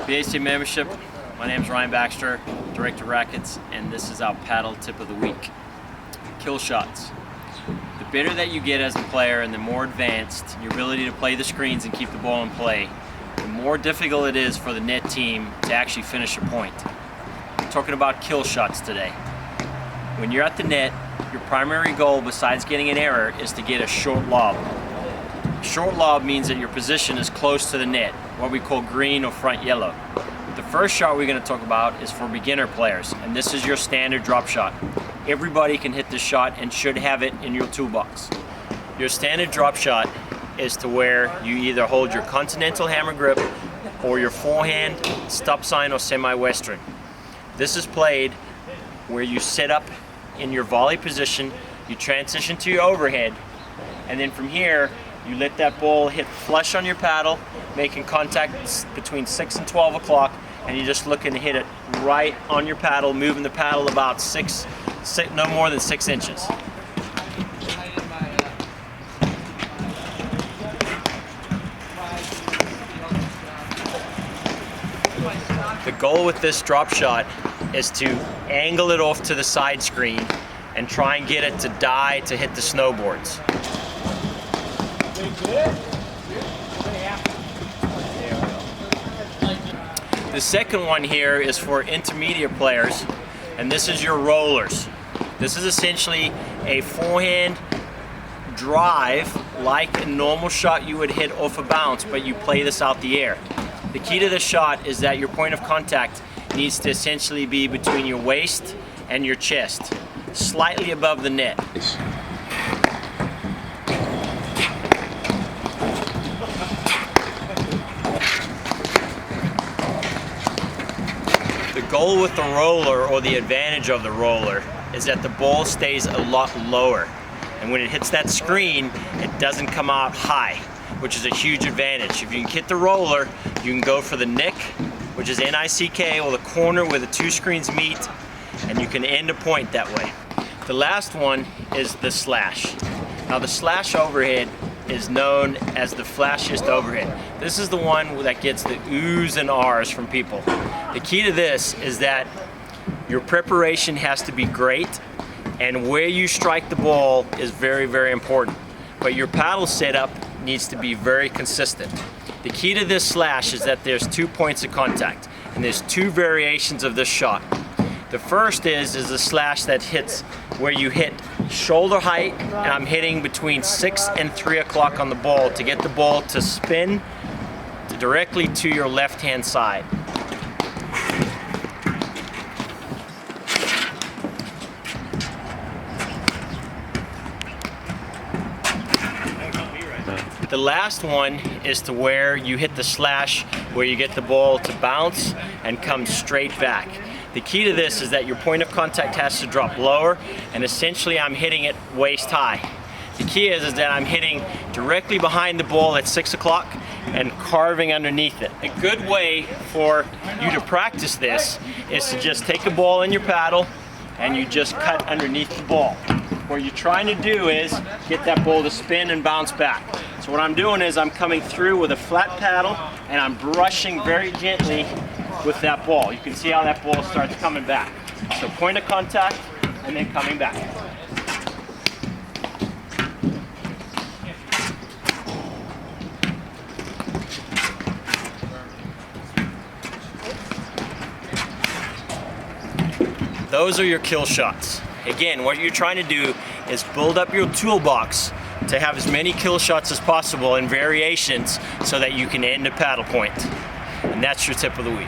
BAC membership. My name is Ryan Baxter, Director of Rackets, and this is our paddle tip of the week. Killshots. The better that you get as a player and the more advanced your ability to play the screens and keep the ball in play, the more difficult it is for the net team to actually finish a point. We're talking about kill shots today. When you're at the net, your primary goal besides getting an error is to get a short lob. Short lob means that your position is close to the net, what we call green or front yellow. The first shot we're going to talk about is for beginner players, and this is your standard drop shot. Everybody can hit this shot and should have it in your toolbox. Your standard drop shot is to where you either hold your continental hammer grip or your forehand, stop sign, or semi-western. This is played where you sit up in your volley position, you transition to your overhead, and then from here you let that ball hit flush on your paddle, making contact between 6 and 12 o'clock, and you're just looking to hit it right on your paddle, moving the paddle about no more than 6 inches. The goal with this drop shot is to angle it off to the side screen and try and get it to die to hit the snowboards. The second one here is for intermediate players, and this is your rollers. This is essentially a forehand drive like a normal shot you would hit off a bounce, but you play this out the air. The key to this shot is that your point of contact needs to essentially be between your waist and your chest, slightly above the net. The goal with the roller, or the advantage of the roller, is that the ball stays a lot lower, and when it hits that screen it doesn't come out high, which is a huge advantage. If you can hit the roller, you can go for the nick, which is N-I-C-K, or the corner where the two screens meet, and you can end a point that way. The last one is the slash. Now the slash overhead is known as the flashiest overhead. This is the one that gets the oohs and ahs from people. The key to this is that your preparation has to be great, and where you strike the ball is very, very important. But your paddle setup needs to be very consistent. The key to this slash is that there's 2 points of contact, and there's 2 variations of this shot. The first is a slash that hits where you hit shoulder height, and I'm hitting between 6 and 3 o'clock on the ball to get the ball to spin directly to your left-hand side. The last one is to where you hit the slash where you get the ball to bounce and come straight back. The key to this is that your point of contact has to drop lower, and essentially I'm hitting it waist high. The key is that I'm hitting directly behind the ball at 6 o'clock and carving underneath it. A good way for you to practice this is to just take a ball in your paddle and you just cut underneath the ball. What you're trying to do is get that ball to spin and bounce back. So what I'm doing is I'm coming through with a flat paddle and I'm brushing very gently with that ball. You can see how that ball starts coming back. So point of contact and then coming back. Those are your kill shots. Again, what you're trying to do is build up your toolbox to have as many kill shots as possible in variations so that you can end a paddle point. And that's your tip of the week.